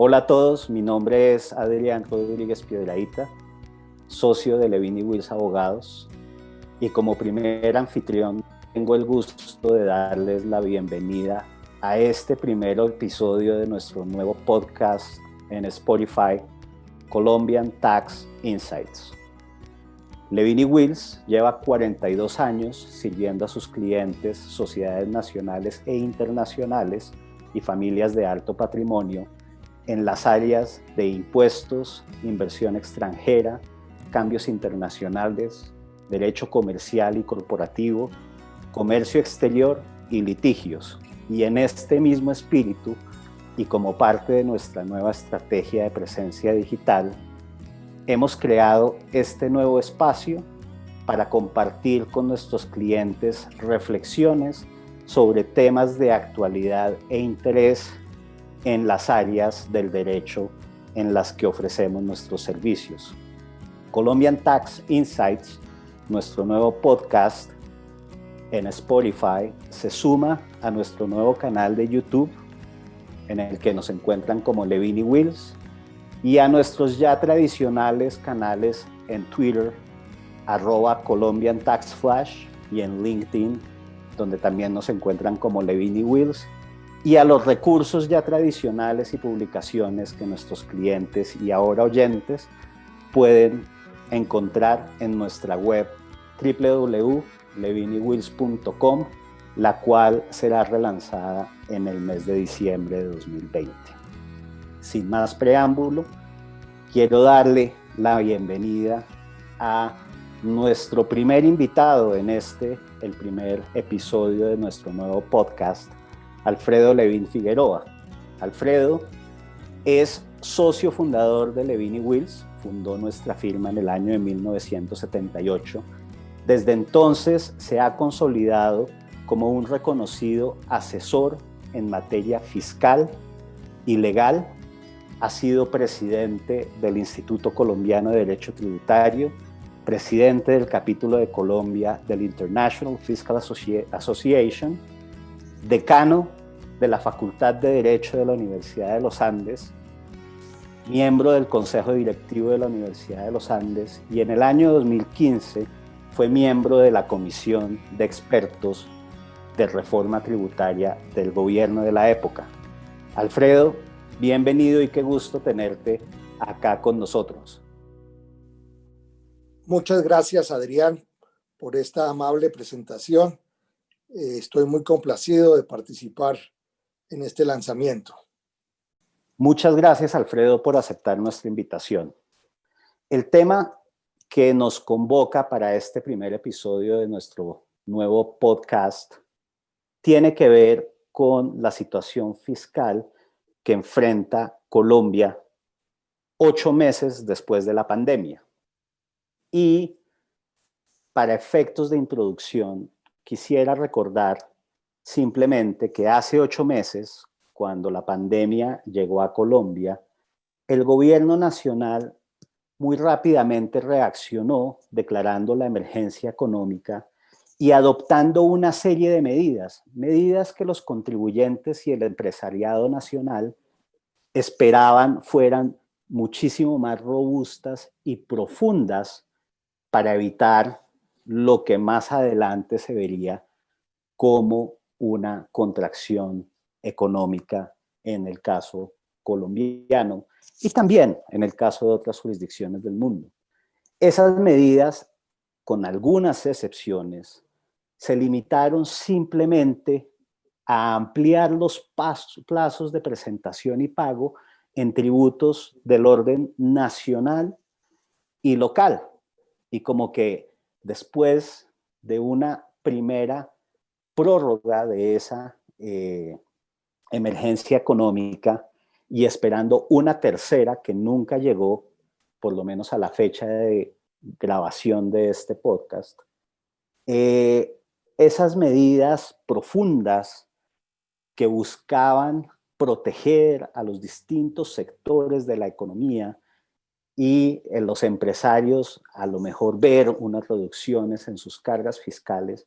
Hola a todos, mi nombre es Adrián Rodríguez Piedrahita, socio de Levin & Wills Abogados, y como primer anfitrión tengo el gusto de darles la bienvenida a este primer episodio de nuestro nuevo podcast en Spotify, Colombian Tax Insights. Levin & Wills lleva 42 años sirviendo a sus clientes, sociedades nacionales e internacionales y familias de alto patrimonio en las áreas de impuestos, inversión extranjera, cambios internacionales, derecho comercial y corporativo, comercio exterior y litigios. Y en este mismo espíritu, y como parte de nuestra nueva estrategia de presencia digital, hemos creado este nuevo espacio para compartir con nuestros clientes reflexiones sobre temas de actualidad e interés en las áreas del derecho en las que ofrecemos nuestros servicios. Colombian Tax Insights, nuestro nuevo podcast en Spotify, se suma a nuestro nuevo canal de YouTube, en el que nos encuentran como Levin & Wills, y a nuestros ya tradicionales canales en Twitter, @ColombianTaxFlash, y en LinkedIn, donde también nos encuentran como Levin & Wills, y a los recursos ya tradicionales y publicaciones que nuestros clientes y ahora oyentes pueden encontrar en nuestra web www.levinywills.com, la cual será relanzada en el mes de diciembre de 2020. Sin más preámbulo, quiero darle la bienvenida a nuestro primer invitado en el primer episodio de nuestro nuevo podcast, Alfredo Levin Figueroa. Alfredo es socio fundador de Levin & Wills, fundó nuestra firma en el año de 1978. Desde entonces se ha consolidado como un reconocido asesor en materia fiscal y legal. Ha sido presidente del Instituto Colombiano de Derecho Tributario, presidente del capítulo de Colombia del International Fiscal Association, decano de la Facultad de Derecho de la Universidad de los Andes, miembro del Consejo Directivo de la Universidad de los Andes, y en el año 2015 fue miembro de la Comisión de Expertos de Reforma Tributaria del gobierno de la época. Alfredo, bienvenido y qué gusto tenerte acá con nosotros. Muchas gracias, Adrián, por esta amable presentación. Estoy muy complacido de participar en este lanzamiento. Muchas gracias, Alfredo, por aceptar nuestra invitación. El tema que nos convoca para este primer episodio de nuestro nuevo podcast tiene que ver con la situación fiscal que enfrenta Colombia 8 meses después de la pandemia. Y para efectos de introducción, quisiera recordar simplemente que hace 8 meses, cuando la pandemia llegó a Colombia, el gobierno nacional muy rápidamente reaccionó declarando la emergencia económica y adoptando una serie de medidas que los contribuyentes y el empresariado nacional esperaban fueran muchísimo más robustas y profundas para evitar lo que más adelante se vería como una contracción económica en el caso colombiano y también en el caso de otras jurisdicciones del mundo. Esas medidas, con algunas excepciones, se limitaron simplemente a ampliar los plazos de presentación y pago en tributos del orden nacional y local. Y como que después de una primera prórroga de esa emergencia económica y esperando una tercera que nunca llegó, por lo menos a la fecha de grabación de este podcast, esas medidas profundas que buscaban proteger a los distintos sectores de la economía y los empresarios a lo mejor ver unas reducciones en sus cargas fiscales,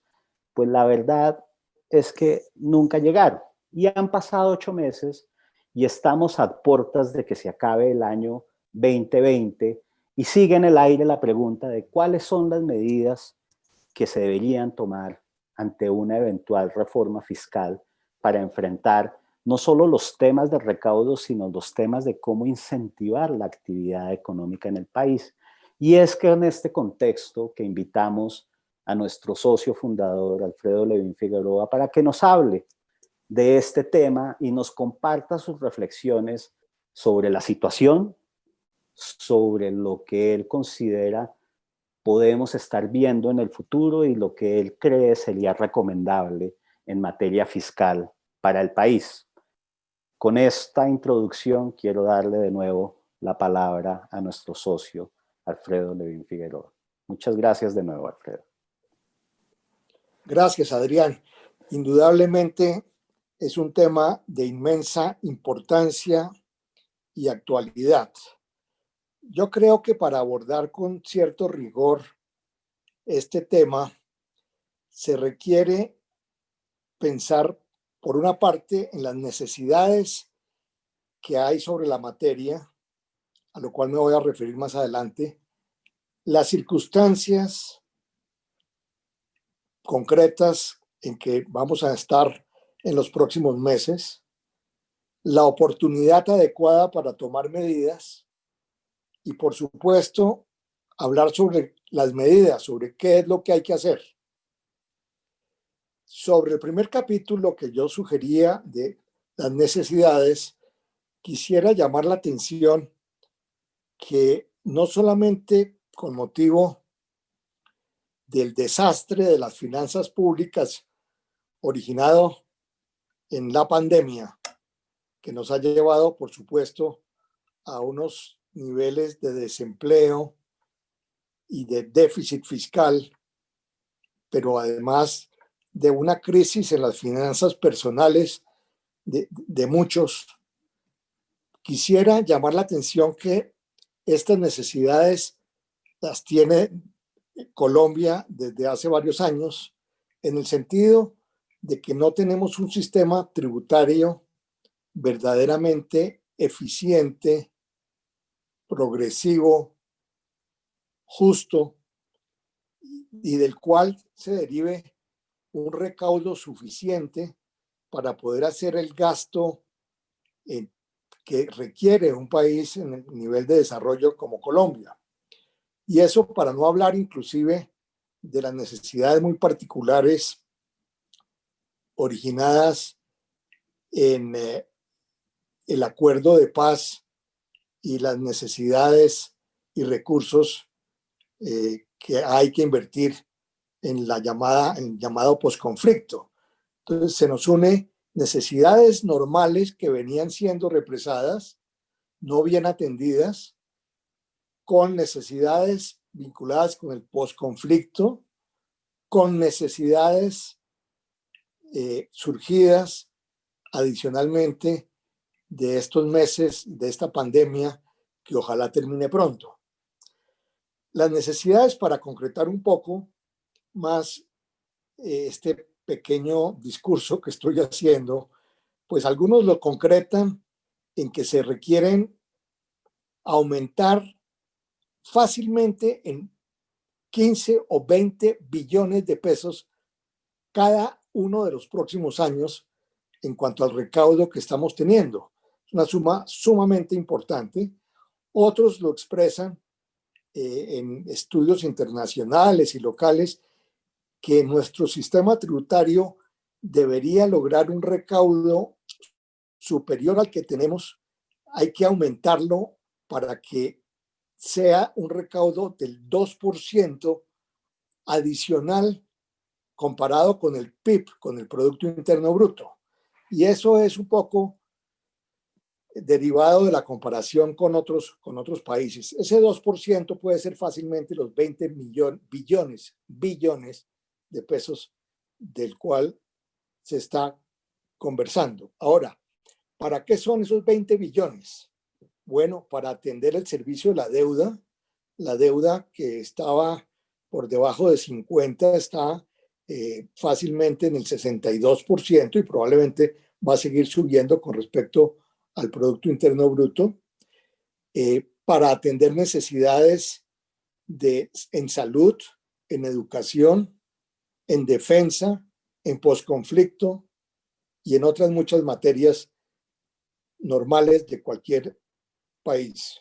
pues la verdad es que nunca llegaron. Y han pasado 8 meses y estamos a puertas de que se acabe el año 2020 y sigue en el aire la pregunta de cuáles son las medidas que se deberían tomar ante una eventual reforma fiscal para enfrentar no solo los temas de recaudo, sino los temas de cómo incentivar la actividad económica en el país. Y es que en este contexto que invitamos a nuestro socio fundador, Alfredo Levín Figueroa, para que nos hable de este tema y nos comparta sus reflexiones sobre la situación, sobre lo que él considera podemos estar viendo en el futuro y lo que él cree sería recomendable en materia fiscal para el país. Con esta introducción quiero darle de nuevo la palabra a nuestro socio, Alfredo Levín Figueroa. Muchas gracias de nuevo, Alfredo. Gracias, Adrián. Indudablemente es un tema de inmensa importancia y actualidad. Yo creo que para abordar con cierto rigor este tema se requiere pensar, por una parte, en las necesidades que hay sobre la materia, a lo cual me voy a referir más adelante, las circunstancias concretas en que vamos a estar en los próximos meses, la oportunidad adecuada para tomar medidas y, por supuesto, hablar sobre las medidas, sobre qué es lo que hay que hacer. Sobre el primer capítulo que yo sugería de las necesidades, quisiera llamar la atención que no solamente con motivo del desastre de las finanzas públicas originado en la pandemia, que nos ha llevado, por supuesto, a unos niveles de desempleo y de déficit fiscal, pero además de una crisis en las finanzas personales de muchos. Quisiera llamar la atención que estas necesidades las tiene Colombia desde hace varios años, en el sentido de que no tenemos un sistema tributario verdaderamente eficiente, progresivo, justo, y del cual se derive un recaudo suficiente para poder hacer el gasto que requiere un país en el nivel de desarrollo como Colombia. Y eso para no hablar inclusive de las necesidades muy particulares originadas en el acuerdo de paz y las necesidades y recursos que hay que invertir en el llamado posconflicto. Entonces se nos une necesidades normales que venían siendo represadas, no bien atendidas, con necesidades vinculadas con el posconflicto, con necesidades surgidas adicionalmente de estos meses, de esta pandemia, que ojalá termine pronto. Las necesidades, para concretar un poco más este pequeño discurso que estoy haciendo, pues algunos lo concretan en que se requieren aumentar fácilmente en 15 o 20 billones de pesos cada uno de los próximos años en cuanto al recaudo que estamos teniendo. Es una suma sumamente importante. Otros lo expresan en estudios internacionales y locales, que nuestro sistema tributario debería lograr un recaudo superior al que tenemos. Hay que aumentarlo para que sea un recaudo del 2% adicional comparado con el PIB, con el Producto Interno Bruto. Y eso es un poco derivado de la comparación con otros países. Ese 2% puede ser fácilmente los 20 billones de pesos del cual se está conversando. Ahora, ¿para qué son esos 20 billones? Bueno, para atender el servicio de la deuda que estaba por debajo de 50 está fácilmente en el 62% y probablemente va a seguir subiendo con respecto al Producto Interno Bruto, para atender necesidades en salud, en educación, en defensa, en posconflicto y en otras muchas materias normales de cualquier país.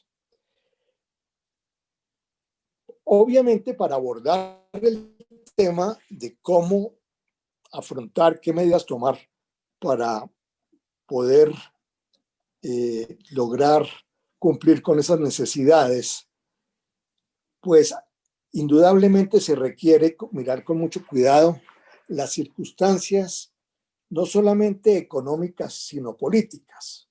Obviamente, para abordar el tema de cómo afrontar, qué medidas tomar para poder lograr cumplir con esas necesidades, pues indudablemente se requiere mirar con mucho cuidado las circunstancias, no solamente económicas, sino políticas.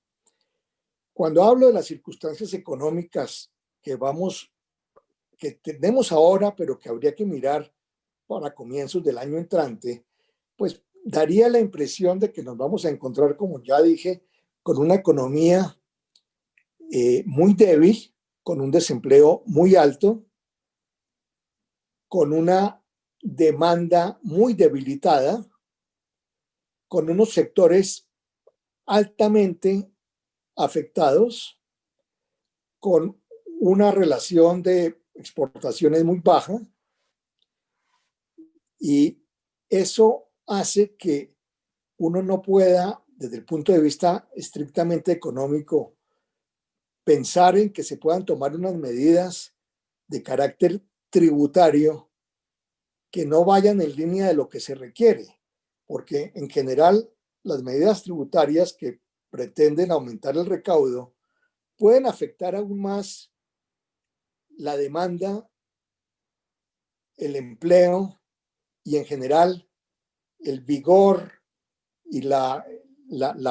Cuando hablo de las circunstancias económicas que tenemos ahora, pero que habría que mirar para comienzos del año entrante, pues daría la impresión de que nos vamos a encontrar, como ya dije, con una economía muy débil, con un desempleo muy alto, con una demanda muy debilitada, con unos sectores altamente afectados, con una relación de exportaciones muy baja, y eso hace que uno no pueda, desde el punto de vista estrictamente económico, pensar en que se puedan tomar unas medidas de carácter tributario que no vayan en línea de lo que se requiere, porque en general las medidas tributarias que pretenden aumentar el recaudo pueden afectar aún más la demanda, el empleo y en general el vigor y la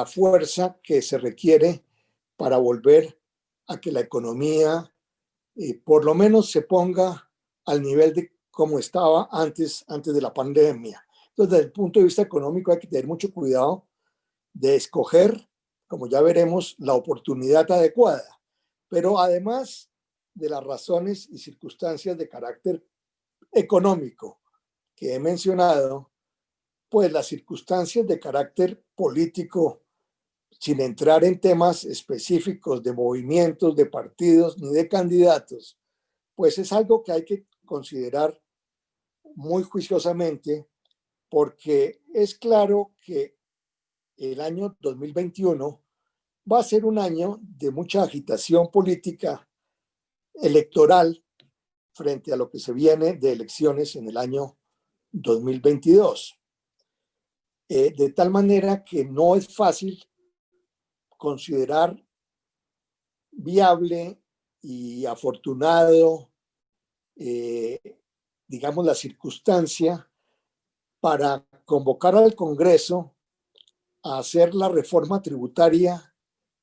fuerza que se requiere para volver a que la economía por lo menos se ponga al nivel de como estaba antes de la pandemia. Entonces, desde el punto de vista económico hay que tener mucho cuidado de escoger, como ya veremos, la oportunidad adecuada. Pero además de las razones y circunstancias de carácter económico que he mencionado, pues las circunstancias de carácter político, sin entrar en temas específicos de movimientos, de partidos ni de candidatos, pues es algo que hay que considerar muy juiciosamente, porque es claro que el año 2021 va a ser un año de mucha agitación política electoral frente a lo que se viene de elecciones en el año 2022. De tal manera que no es fácil considerar viable y afortunado, digamos, la circunstancia para convocar al Congreso a hacer la reforma tributaria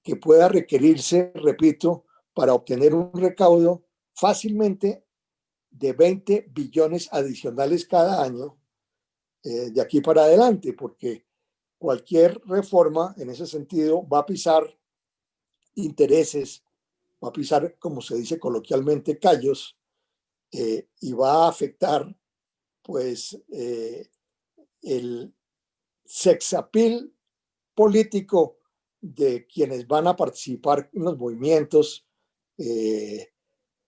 que pueda requerirse, repito, para obtener un recaudo fácilmente de 20 billones adicionales cada año de aquí para adelante, porque cualquier reforma en ese sentido va a pisar intereses, va a pisar, como se dice coloquialmente, callos, y va a afectar pues el sexapil político de quienes van a participar en los movimientos,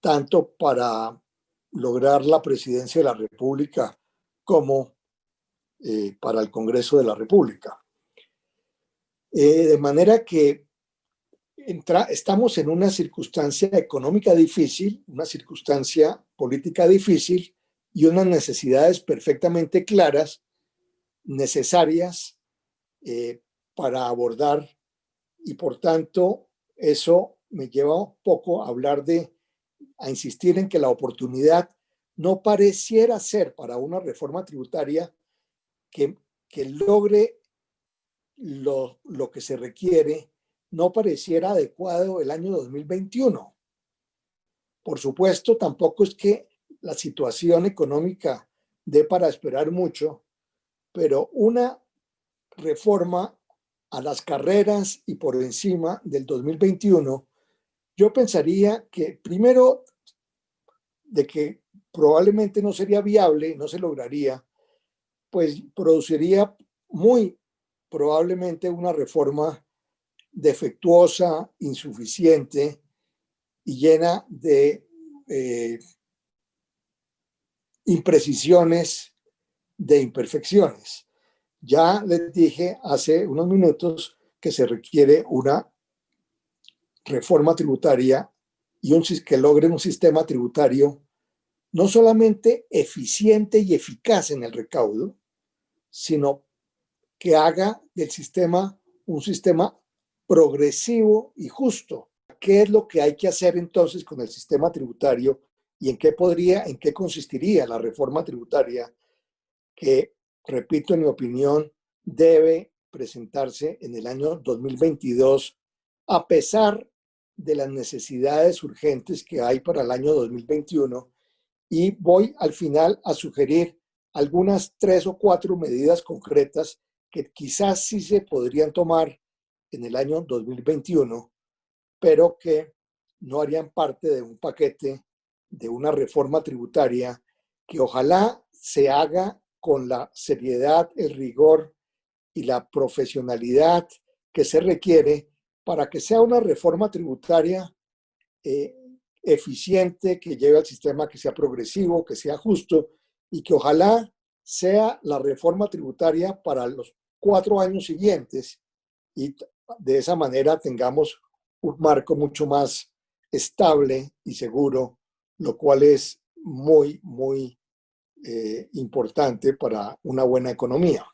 tanto para lograr la presidencia de la República como para el Congreso de la República. De manera que estamos en una circunstancia económica difícil, una circunstancia política difícil y unas necesidades perfectamente claras, necesarias para abordar, y por tanto eso me lleva un poco a hablar a insistir en que la oportunidad no pareciera ser para una reforma tributaria que logre lo que se requiere, no pareciera adecuado el año 2021. Por supuesto, tampoco es que la situación económica dé para esperar mucho, pero una reforma a las carreras y por encima del 2021, yo pensaría que primero de que probablemente no sería viable, no se lograría, pues produciría muy probablemente una reforma defectuosa, insuficiente y llena de imprecisiones, de imperfecciones. Ya les dije hace unos minutos que se requiere una reforma tributaria y que logre un sistema tributario no solamente eficiente y eficaz en el recaudo, sino que haga del sistema un sistema progresivo y justo. ¿Qué es lo que hay que hacer entonces con el sistema tributario y en qué consistiría la reforma tributaria que, repito, en mi opinión, debe presentarse en el año 2022, a pesar de las necesidades urgentes que hay para el año 2021? Y voy al final a sugerir algunas 3 o 4 medidas concretas que quizás sí se podrían tomar en el año 2021, pero que no harían parte de un paquete de una reforma tributaria que ojalá se haga con la seriedad, el rigor y la profesionalidad que se requiere para que sea una reforma tributaria eficiente, que lleve al sistema, que sea progresivo, que sea justo y que ojalá sea la reforma tributaria para los 4 años siguientes y de esa manera tengamos un marco mucho más estable y seguro, lo cual es muy, muy importante para una buena economía.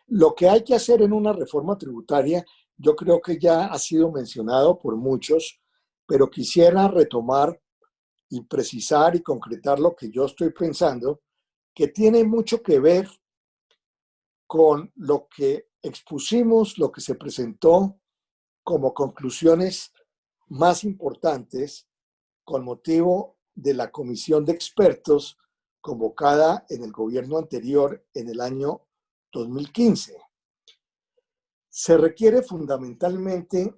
Lo que hay que hacer en una reforma tributaria, yo creo que ya ha sido mencionado por muchos, pero quisiera retomar y precisar y concretar lo que yo estoy pensando, que tiene mucho que ver con lo que expusimos, lo que se presentó como conclusiones más importantes con motivo de la comisión de expertos convocada en el gobierno anterior en el año 2015. Se requiere fundamentalmente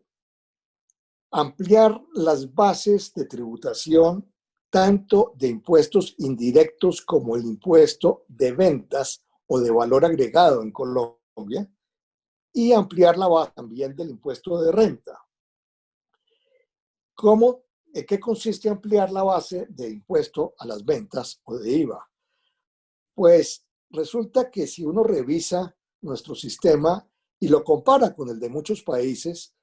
ampliar las bases de tributación tanto de impuestos indirectos como el impuesto de ventas o de valor agregado en Colombia y ampliar la base también del impuesto de renta. ¿En qué consiste ampliar la base de impuesto a las ventas o de IVA? Pues resulta que si uno revisa nuestro sistema y lo compara con el de muchos países,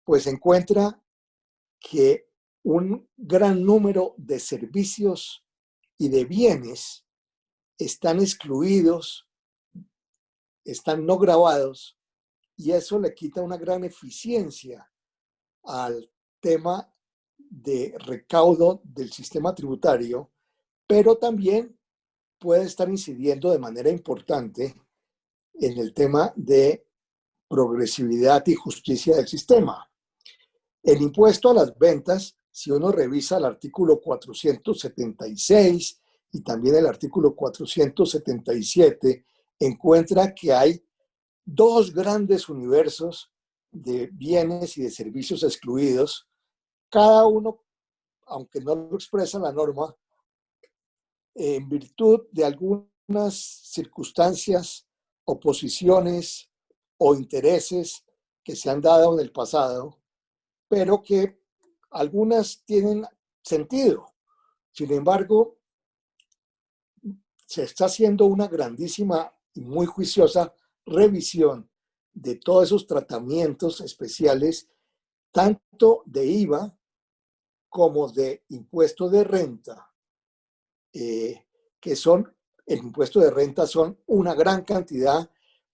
pues encuentra que un gran número de servicios y de bienes están excluidos, están no gravados, y eso le quita una gran eficiencia al tema de recaudo del sistema tributario, pero también puede estar incidiendo de manera importante en el tema de progresividad y justicia del sistema. El impuesto a las ventas, si uno revisa el artículo 476 y también el artículo 477, encuentra que hay 2 grandes universos de bienes y de servicios excluidos, cada uno, aunque no lo expresa la norma, en virtud de algunas circunstancias, oposiciones o intereses que se han dado en el pasado, pero que algunas tienen sentido. Sin embargo, se está haciendo una grandísima y muy juiciosa revisión de todos esos tratamientos especiales, tanto de IVA como de impuesto de renta, que son, el impuesto de renta son una gran cantidad,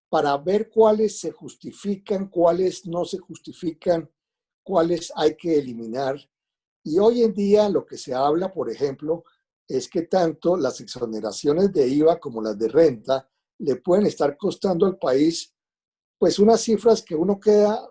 para ver cuáles se justifican, cuáles no se justifican, cuáles hay que eliminar. Y hoy en día lo que se habla, por ejemplo, es que tanto las exoneraciones de IVA como las de renta le pueden estar costando al país pues unas cifras que uno queda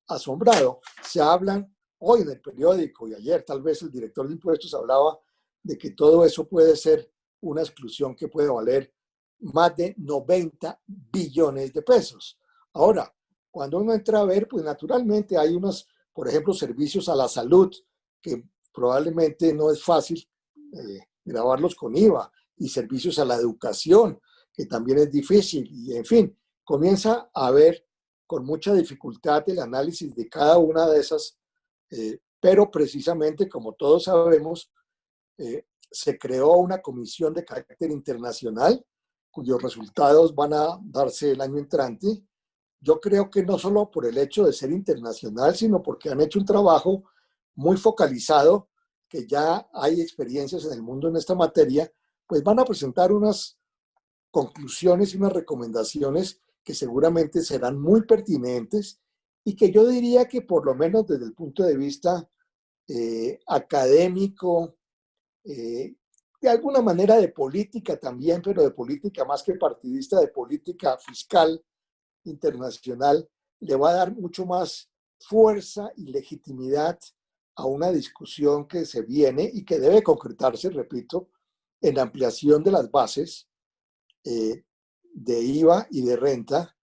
asombrado. Se hablan hoy en el periódico y ayer tal vez el director de impuestos hablaba de que todo eso puede ser una exclusión que puede valer más de 90 billones de pesos. Ahora, cuando uno entra a ver, pues naturalmente hay unos, por ejemplo, servicios a la salud que probablemente no es fácil grabarlos con IVA, y servicios a la educación, que también es difícil, y en fin, comienza a haber con mucha dificultad el análisis de cada una de esas, pero precisamente, como todos sabemos, se creó una comisión de carácter internacional cuyos resultados van a darse el año entrante. Yo creo que no solo por el hecho de ser internacional, sino porque han hecho un trabajo muy focalizado, que ya hay experiencias en el mundo en esta materia, pues van a presentar unas conclusiones y unas recomendaciones que seguramente serán muy pertinentes y que yo diría que por lo menos desde el punto de vista académico, de alguna manera de política también, pero de política más que partidista, de política fiscal internacional, le va a dar mucho más fuerza y legitimidad a una discusión que se viene y que debe concretarse, repito, en la ampliación de las bases de IVA y de renta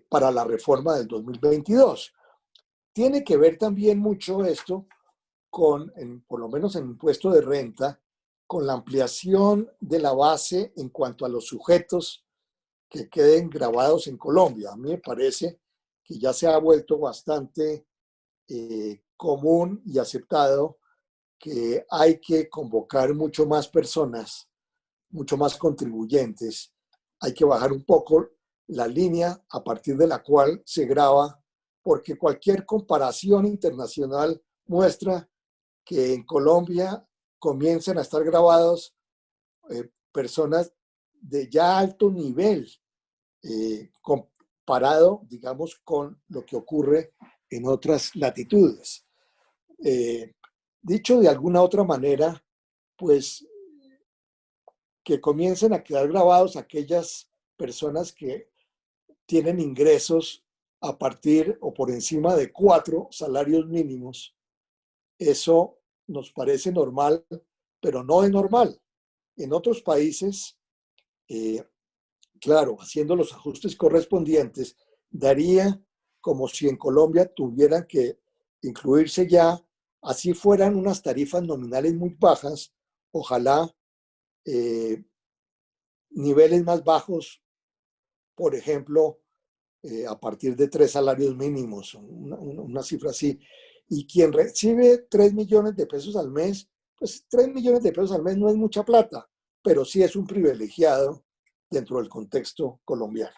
para la reforma del 2022. Tiene que ver también mucho esto con, por lo menos en impuesto de renta, con la ampliación de la base en cuanto a los sujetos que queden grabados en Colombia. A mí me parece que ya se ha vuelto bastante común y aceptado que hay que convocar mucho más personas, mucho más contribuyentes. Hay que bajar un poco la línea a partir de la cual se graba, porque cualquier comparación internacional muestra que en Colombia comienzan a estar grabados personas de ya alto nivel, comparado, digamos, con lo que ocurre en otras latitudes. Dicho de alguna otra manera, pues que comiencen a quedar grabados aquellas personas que tienen ingresos a partir o por encima de 4 salarios mínimos. Eso nos parece normal, pero no es normal. En otros países, claro, haciendo los ajustes correspondientes, daría como si en Colombia tuvieran que incluirse ya, así fueran unas tarifas nominales muy bajas, ojalá niveles más bajos, por ejemplo, a partir de 3 salarios mínimos, una cifra así. Y quien recibe 3 millones de pesos al mes, pues 3 millones de pesos al mes no es mucha plata, pero sí es un privilegiado dentro del contexto colombiano.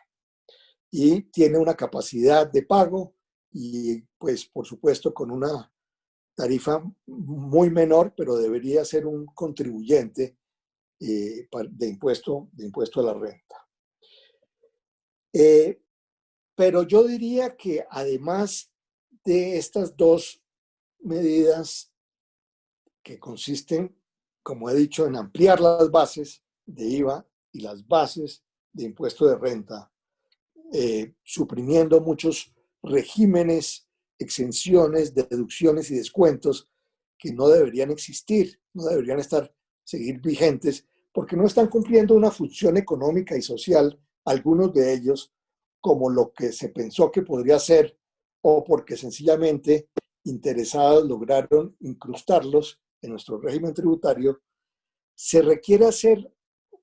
Y tiene una capacidad de pago y pues por supuesto con una tarifa muy menor, pero debería ser un contribuyente de impuesto a la renta. Pero yo diría que además de estas dos medidas que consisten, como he dicho, en ampliar las bases de IVA y las bases de impuesto de renta, suprimiendo muchos regímenes, exenciones, deducciones y descuentos que no deberían existir, no deberían seguir vigentes, porque no están cumpliendo una función económica y social, algunos de ellos, como lo que se pensó que podría ser, o porque sencillamente interesados lograron incrustarlos en nuestro régimen tributario. Se requiere hacer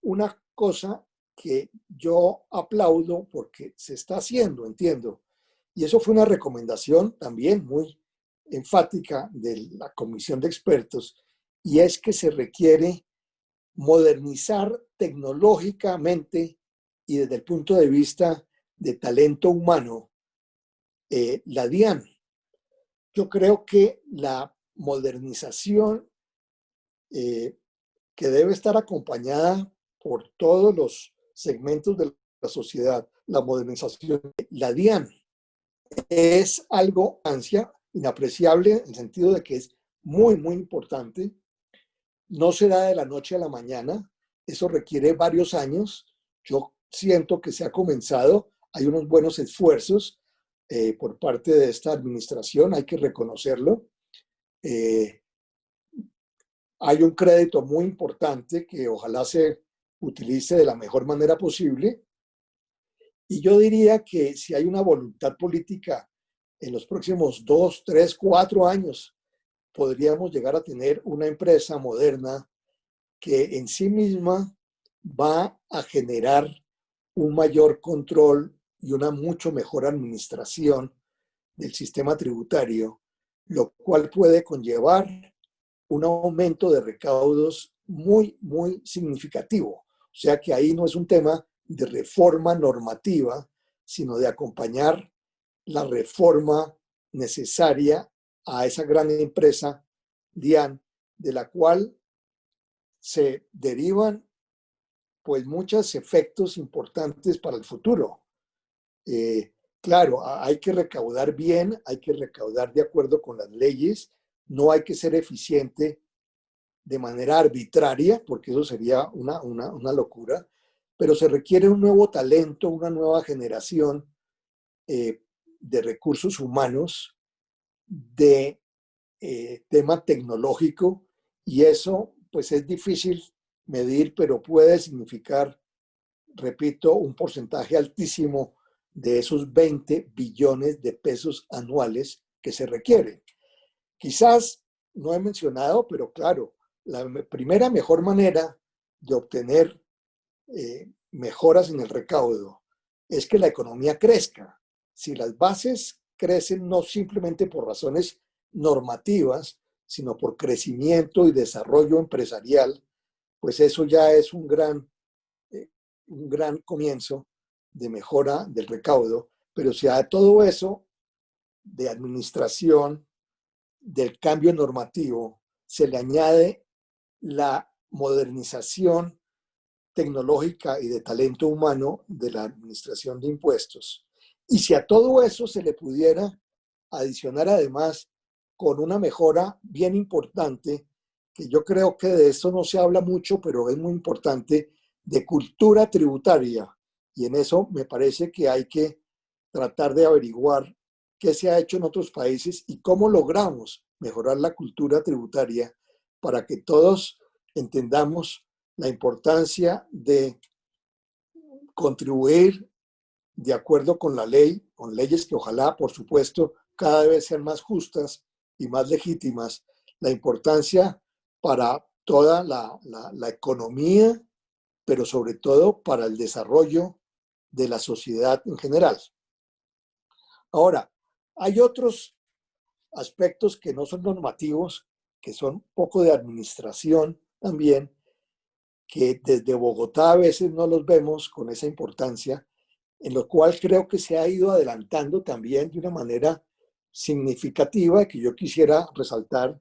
una cosa que yo aplaudo porque se está haciendo, entiendo. Y eso fue una recomendación también muy enfática de la comisión de expertos, y es que se requiere modernizar tecnológicamente y desde el punto de vista de talento humano la DIAN. Yo creo que la modernización que debe estar acompañada por todos los segmentos de la sociedad, la modernización de la DIAN es algo inapreciable en el sentido de que es muy, muy importante. No se da de la noche a la mañana, eso requiere varios años. Yo siento que se ha comenzado, hay unos buenos esfuerzos por parte de esta administración, hay que reconocerlo. Hay un crédito muy importante que ojalá se utilice de la mejor manera posible. Y yo diría que si hay una voluntad política en los próximos 2, 3, 4 años, podríamos llegar a tener una empresa moderna que en sí misma va a generar un mayor control y una mucho mejor administración del sistema tributario, lo cual puede conllevar un aumento de recaudos muy, muy significativo. O sea que ahí no es un tema de reforma normativa, sino de acompañar la reforma necesaria a esa gran empresa, DIAN, de la cual se derivan pues muchos efectos importantes para el futuro. Claro, hay que recaudar bien, hay que recaudar de acuerdo con las leyes, no hay que ser eficiente de manera arbitraria, porque eso sería una locura, pero se requiere un nuevo talento, una nueva generación de recursos humanos, de tema tecnológico, y eso pues es difícil medir, pero puede significar, repito, un porcentaje altísimo de esos 20 billones de pesos anuales que se requieren. Quizás no he mencionado, pero claro, la primera mejor manera de obtener mejoras en el recaudo es que la economía crezca. Si las bases crecen no simplemente por razones normativas, sino por crecimiento y desarrollo empresarial, pues eso ya es un gran comienzo de mejora del recaudo. Pero si a todo eso de administración, del cambio normativo, se le añade la modernización tecnológica y de talento humano de la administración de impuestos. Y si a todo eso se le pudiera adicionar además con una mejora bien importante, que yo creo que de esto no se habla mucho, pero es muy importante, de cultura tributaria. Y en eso me parece que hay que tratar de averiguar qué se ha hecho en otros países y cómo logramos mejorar la cultura tributaria para que todos entendamos la importancia de contribuir de acuerdo con la ley, con leyes que ojalá, por supuesto, cada vez sean más justas y más legítimas, la importancia para toda la economía, pero sobre todo para el desarrollo de la sociedad en general. Ahora, hay otros aspectos que no son normativos, que son un poco de administración también, que desde Bogotá a veces no los vemos con esa importancia, en lo cual creo que se ha ido adelantando también de una manera significativa, que yo quisiera resaltar,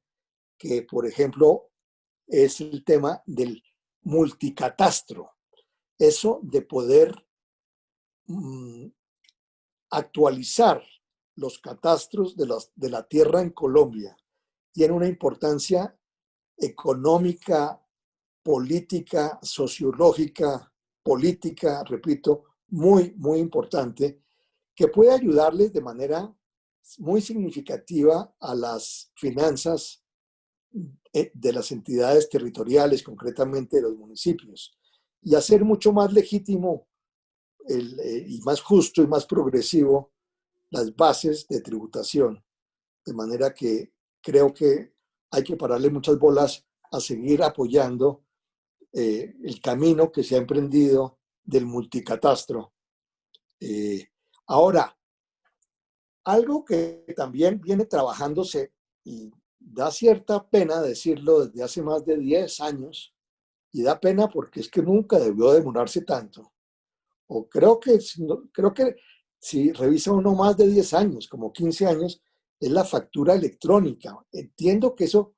que por ejemplo es el tema del multicatastro, eso de poder actualizar los catastros de la tierra en Colombia. Tiene una importancia económica, política, sociológica, política, repito, muy, muy importante, que puede ayudarles de manera muy significativa a las finanzas de las entidades territoriales, concretamente de los municipios, y hacer mucho más legítimo y más justo y más progresivo las bases de tributación. De manera que creo que hay que pararle muchas bolas a seguir apoyando el camino que se ha emprendido del multicatastro. Ahora, algo que también viene trabajándose y da cierta pena decirlo desde hace más de 10 años, y da pena porque es que nunca debió demorarse tanto. O creo que si revisa uno más de 10 años, como 15 años, es la factura electrónica. Entiendo que eso,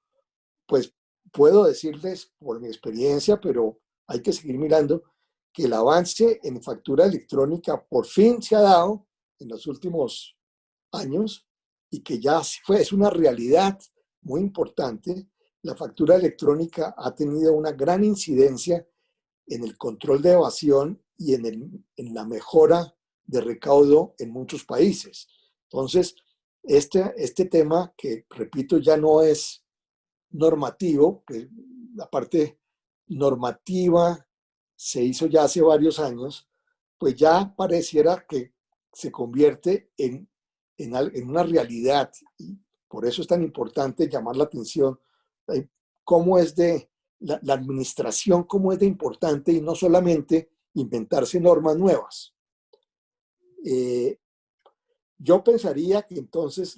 pues puedo decirles por mi experiencia, pero hay que seguir mirando que el avance en factura electrónica por fin se ha dado en los últimos años y que ya es una realidad muy importante. La factura electrónica ha tenido una gran incidencia en el control de evasión y en la mejora de recaudo en muchos países. Entonces, este tema que, repito, ya no es normativo, que la parte normativa se hizo ya hace varios años, pues ya pareciera que se convierte en una realidad. Y por eso es tan importante llamar la atención cómo es de la administración, cómo es de importante y no solamente inventarse normas nuevas. Eh, yo pensaría que entonces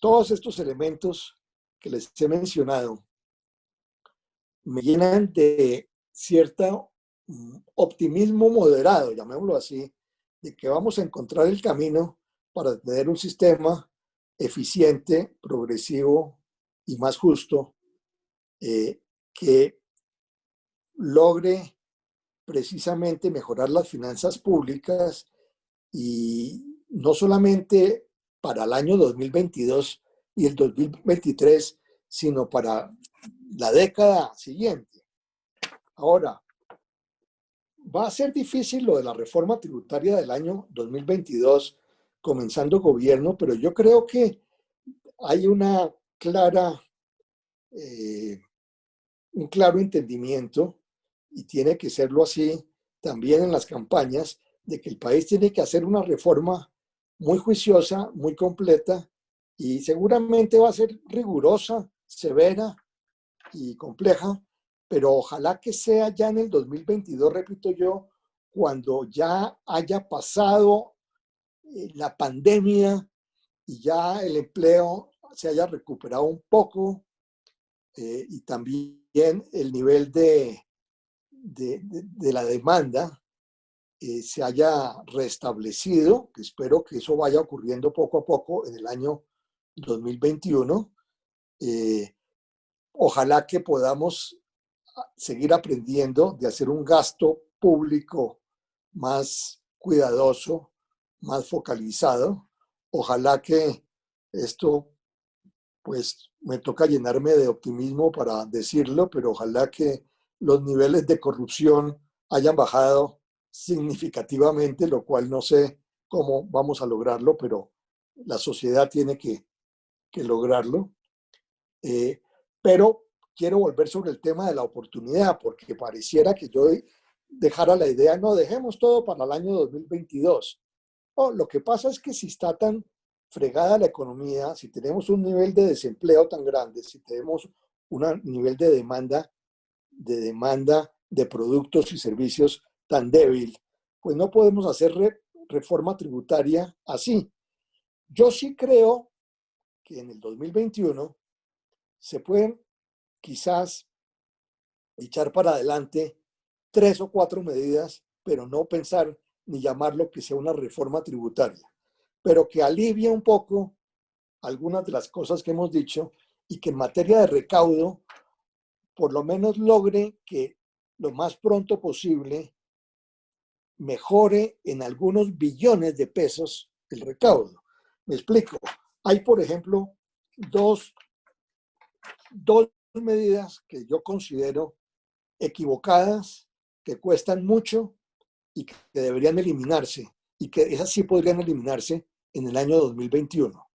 todos estos elementos que les he mencionado me llenan de cierto optimismo moderado, llamémoslo así, de que vamos a encontrar el camino para tener un sistema eficiente, progresivo y más justo, que logre precisamente mejorar las finanzas públicas y no solamente para el año 2022 y el 2023, sino para la década siguiente. Ahora, va a ser difícil lo de la reforma tributaria del año 2022, comenzando gobierno, pero yo creo que hay eh, un claro entendimiento, y tiene que serlo así también en las campañas, de que el país tiene que hacer una reforma muy juiciosa, muy completa, y seguramente va a ser rigurosa, severa y compleja, pero ojalá que sea ya en el 2022, repito yo, cuando ya haya pasado la pandemia y ya el empleo se haya recuperado un poco, y también el nivel de la demanda se haya restablecido, que espero que eso vaya ocurriendo poco a poco en el año 2021. Ojalá que podamos seguir aprendiendo de hacer un gasto público más cuidadoso, más focalizado. Ojalá que esto, pues me toca llenarme de optimismo para decirlo, pero ojalá que los niveles de corrupción hayan bajado significativamente, lo cual no sé cómo vamos a lograrlo, pero la sociedad tiene que lograrlo. Pero quiero volver sobre el tema de la oportunidad, porque pareciera que yo dejara la idea, no, dejemos todo para el año 2022. Oh, lo que pasa es que si está tan fregada la economía, si tenemos un nivel de desempleo tan grande, si tenemos un nivel de demanda de productos y servicios tan débil, pues no podemos hacer reforma tributaria así. Yo sí creo que en el 2021 se pueden quizás echar para adelante 3 o 4 medidas, pero no pensar ni llamarlo que sea una reforma tributaria, pero que alivie un poco algunas de las cosas que hemos dicho y que en materia de recaudo por lo menos logre que lo más pronto posible mejore en algunos billones de pesos el recaudo. Me explico. Hay, por ejemplo, dos medidas que yo considero equivocadas, que cuestan mucho y que deberían eliminarse, y que esas sí podrían eliminarse en el año 2021.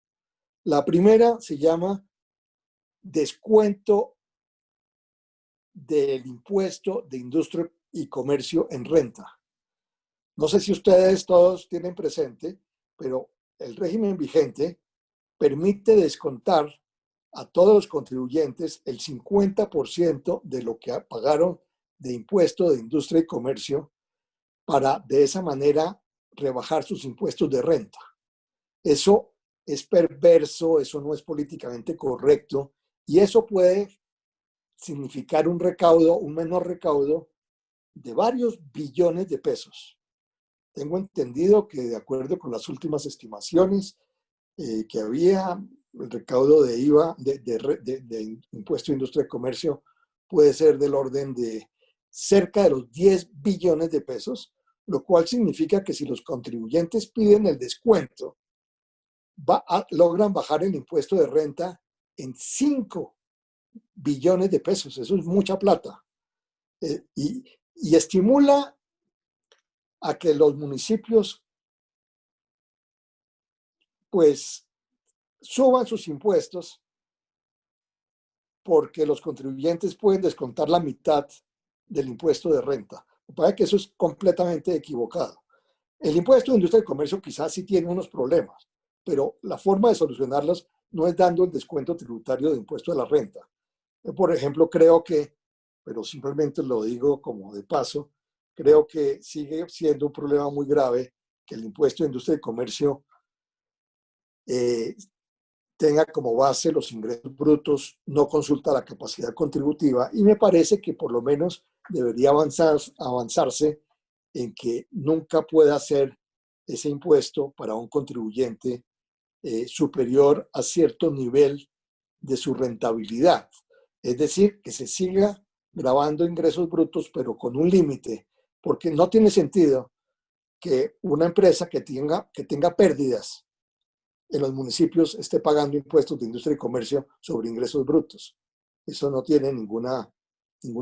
La primera se llama descuento del impuesto de industria y comercio en renta. No sé si ustedes todos tienen presente, pero el régimen vigente permite descontar a todos los contribuyentes el 50% de lo que pagaron de impuesto de industria y comercio, para de esa manera rebajar sus impuestos de renta. Eso es perverso, eso no es políticamente correcto, y eso puede significar un recaudo, un menor recaudo de varios billones de pesos. Tengo entendido que de acuerdo con las últimas estimaciones que había, el recaudo de IVA, de impuesto de industria y comercio, puede ser del orden de cerca de los 10 billones de pesos, lo cual significa que si los contribuyentes piden el descuento, logran bajar el impuesto de renta en 5 billones de pesos. Eso es mucha plata. Y estimula a que los municipios pues suban sus impuestos, porque los contribuyentes pueden descontar la mitad del impuesto de renta. Me parece que eso es completamente equivocado. El impuesto de industria y comercio quizás sí tiene unos problemas, pero la forma de solucionarlos no es dando el descuento tributario de impuesto de la renta. Yo, por ejemplo, creo que, pero simplemente lo digo como de paso, creo que sigue siendo un problema muy grave que el impuesto de industria y comercio tenga como base los ingresos brutos, no consulta la capacidad contributiva, y me parece que por lo menos debería avanzarse en que nunca pueda ser ese impuesto para un contribuyente superior a cierto nivel de su rentabilidad. Es decir, que se siga grabando ingresos brutos, pero con un límite, porque no tiene sentido que una empresa que tenga pérdidas en los municipios esté pagando impuestos de industria y comercio sobre ingresos brutos. Eso no tiene ninguna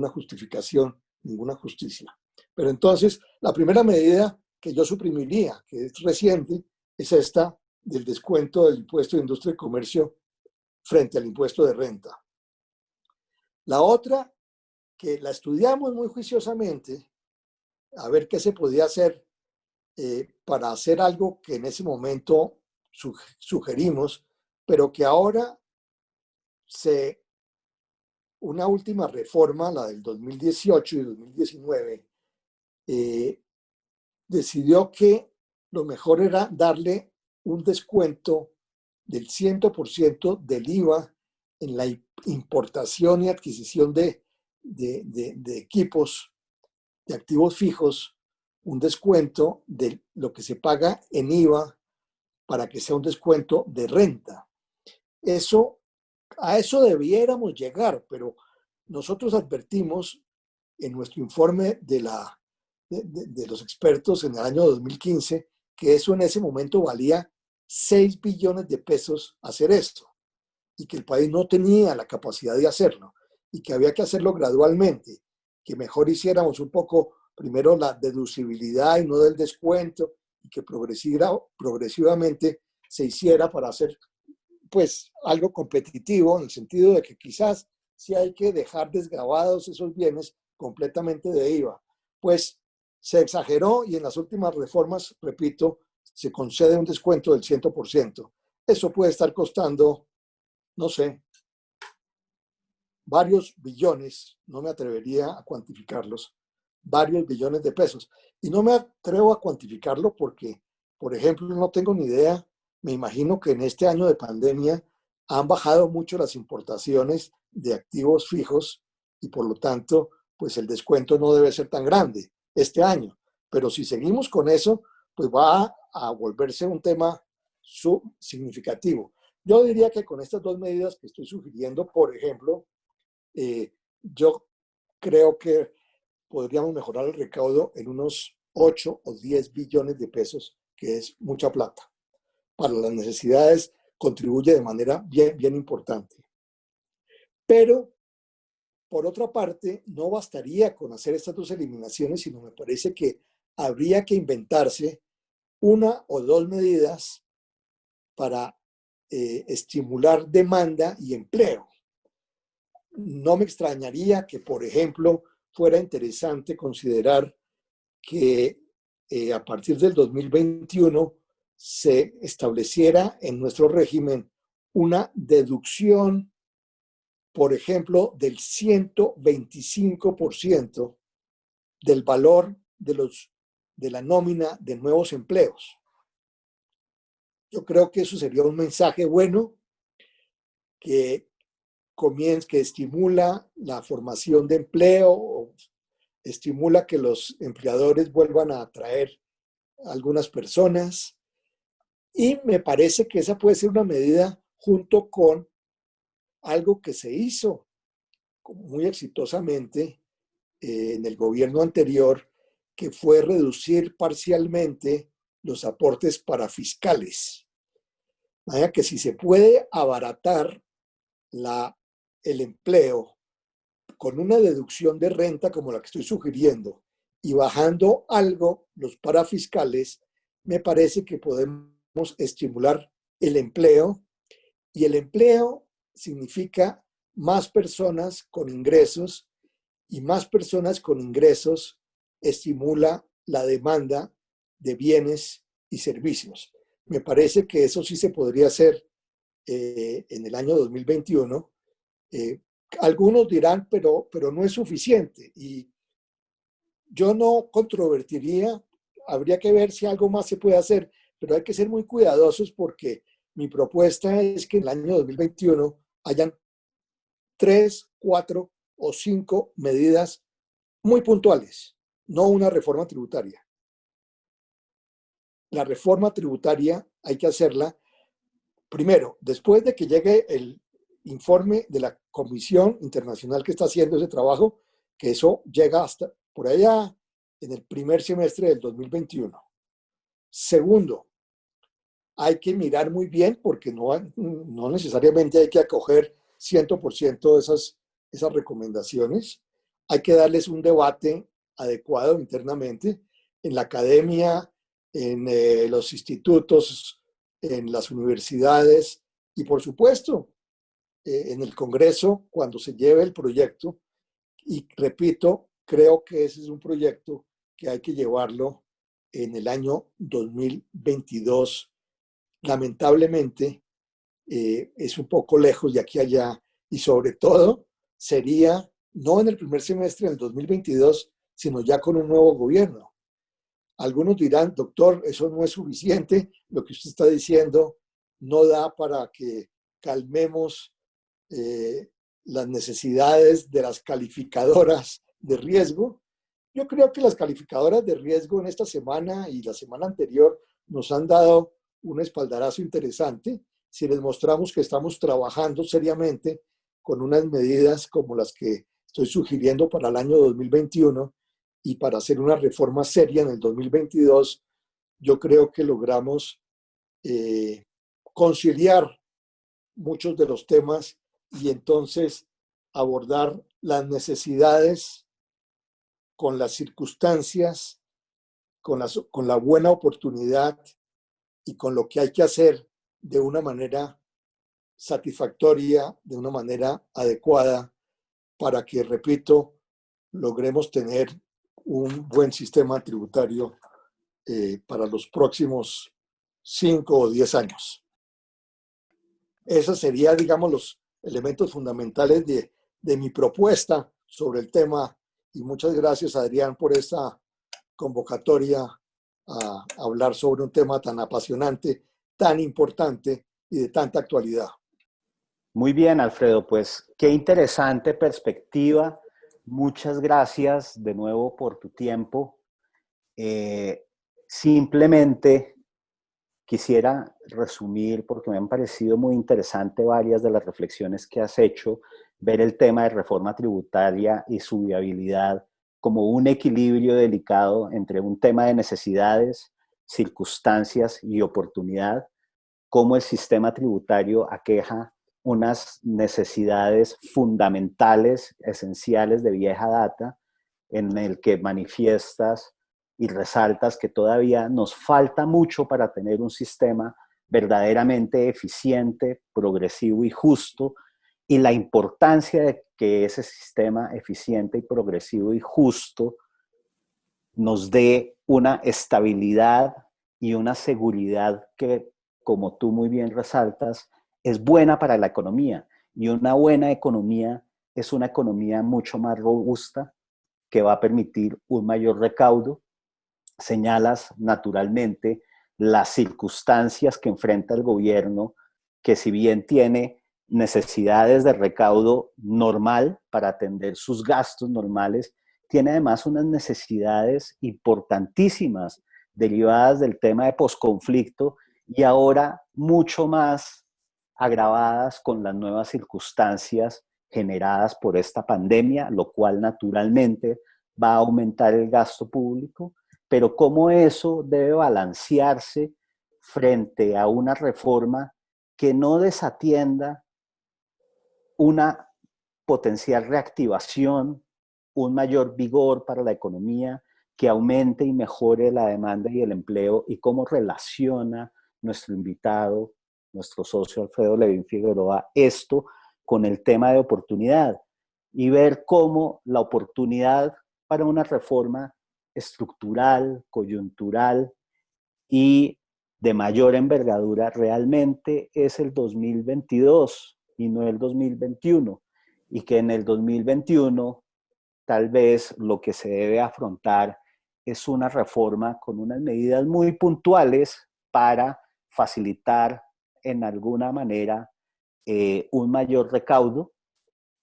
justificación, ninguna justicia. Pero entonces, la primera medida que yo suprimiría, que es reciente, es esta del descuento del impuesto de industria y comercio frente al impuesto de renta. La otra, que la estudiamos muy juiciosamente, a ver qué se podía hacer para hacer algo que en ese momento sugerimos, pero que ahora una última reforma, la del 2018 y 2019, decidió que lo mejor era darle un descuento del 100% del IVA en la importación y adquisición de equipos, de activos fijos, un descuento de lo que se paga en IVA para que sea un descuento de renta. A eso debiéramos llegar, pero nosotros advertimos en nuestro informe de los expertos en el año 2015 que eso en ese momento valía 6 billones de pesos hacer esto y que el país no tenía la capacidad de hacerlo y que había que hacerlo gradualmente, que mejor hiciéramos un poco primero la deducibilidad y no del descuento y que progresivamente se hiciera para hacer pues algo competitivo en el sentido de que quizás sí hay que dejar desgravados esos bienes completamente de IVA. Pues se exageró y en las últimas reformas, repito, se concede un descuento del 100%. Eso puede estar costando, no sé, varios billones, no me atrevería a cuantificarlos, varios billones de pesos. Y no me atrevo a cuantificarlo porque, por ejemplo, no tengo ni idea, me imagino que en este año de pandemia han bajado mucho las importaciones de activos fijos y por lo tanto, pues el descuento no debe ser tan grande este año. Pero si seguimos con eso, pues va a volverse un tema significativo. Yo diría que con estas dos medidas que estoy sugiriendo, por ejemplo, yo creo que podríamos mejorar el recaudo en unos 8 o 10 billones de pesos, que es mucha plata. Para las necesidades contribuye de manera bien, bien importante. Pero, por otra parte, no bastaría con hacer estas dos eliminaciones, sino me parece que habría que inventarse una o dos medidas para estimular demanda y empleo. No me extrañaría que, por ejemplo, fuera interesante considerar que a partir del 2021 se estableciera en nuestro régimen una deducción, por ejemplo, del 125% del valor de la nómina de nuevos empleos. Yo creo que eso sería un mensaje bueno que estimula la formación de empleo, estimula que los empleadores vuelvan a atraer a algunas personas. Y me parece que esa puede ser una medida junto con algo que se hizo muy exitosamente en el gobierno anterior, que fue reducir parcialmente los aportes para fiscales. De manera que si se puede abaratar el empleo con una deducción de renta como la que estoy sugiriendo y bajando algo los parafiscales, me parece que podemos estimular el empleo, y el empleo significa más personas con ingresos, y más personas con ingresos estimula la demanda de bienes y servicios. Me parece que eso sí se podría hacer en el año 2021. Algunos dirán, pero no es suficiente. Y yo no controvertiría habría que ver si algo más se puede hacer, pero hay que ser muy cuidadosos porque mi propuesta es que en el año 2021 hayan 3, 4 o 5 medidas muy puntuales, no una reforma tributaria. La reforma tributaria hay que hacerla primero, después de que llegue el informe de la Comisión Internacional que está haciendo ese trabajo, que eso llega hasta por allá en el primer semestre del 2021. Segundo, hay que mirar muy bien porque no necesariamente hay que acoger 100% de esas recomendaciones. Hay que darles un debate adecuado internamente en la academia, en los institutos, en las universidades y por supuesto en el Congreso cuando se lleve el proyecto. Y repito, creo que ese es un proyecto que hay que llevarlo en el año 2022. Lamentablemente es un poco lejos de aquí a allá y sobre todo sería no en el primer semestre del 2022, sino ya con un nuevo gobierno. Algunos dirán, doctor, eso no es suficiente, lo que usted está diciendo no da para que calmemos las necesidades de las calificadoras de riesgo. Yo creo que las calificadoras de riesgo en esta semana y la semana anterior nos han dado un espaldarazo interesante si les mostramos que estamos trabajando seriamente con unas medidas como las que estoy sugiriendo para el año 2021 y para hacer una reforma seria en el 2022. Yo creo que logramos conciliar muchos de los temas y entonces abordar las necesidades con las circunstancias, con la buena oportunidad y con lo que hay que hacer de una manera satisfactoria, de una manera adecuada, para que, repito, logremos tener un buen sistema tributario para los próximos 5 o 10 años. Esos serían, digamos, los elementos fundamentales de mi propuesta sobre el tema. Y muchas gracias, Adrián, por esta convocatoria a hablar sobre un tema tan apasionante, tan importante y de tanta actualidad. Muy bien, Alfredo, pues qué interesante perspectiva. Muchas gracias de nuevo por tu tiempo. Simplemente quisiera resumir, porque me han parecido muy interesante varias de las reflexiones que has hecho, ver el tema de reforma tributaria y su viabilidad como un equilibrio delicado entre un tema de necesidades, circunstancias y oportunidad, cómo el sistema tributario aqueja unas necesidades fundamentales, esenciales de vieja data, en el que manifiestas y resaltas que todavía nos falta mucho para tener un sistema verdaderamente eficiente, progresivo y justo, y la importancia de que ese sistema eficiente y progresivo y justo nos dé una estabilidad y una seguridad que, como tú muy bien resaltas, es buena para la economía. Y una buena economía es una economía mucho más robusta que va a permitir un mayor recaudo. Señalas naturalmente las circunstancias que enfrenta el gobierno, que si bien tiene necesidades de recaudo normal para atender sus gastos normales, tiene además unas necesidades importantísimas derivadas del tema de posconflicto y ahora mucho más agravadas con las nuevas circunstancias generadas por esta pandemia, lo cual naturalmente va a aumentar el gasto público, pero cómo eso debe balancearse frente a una reforma que no desatienda una potencial reactivación, un mayor vigor para la economía, que aumente y mejore la demanda y el empleo, y cómo relaciona nuestro invitado, nuestro socio Alfredo Levin Figueroa, esto con el tema de oportunidad y ver cómo la oportunidad para una reforma estructural, coyuntural y de mayor envergadura realmente es el 2022 y no el 2021, y que en el 2021 tal vez lo que se debe afrontar es una reforma con unas medidas muy puntuales para facilitar en alguna manera un mayor recaudo,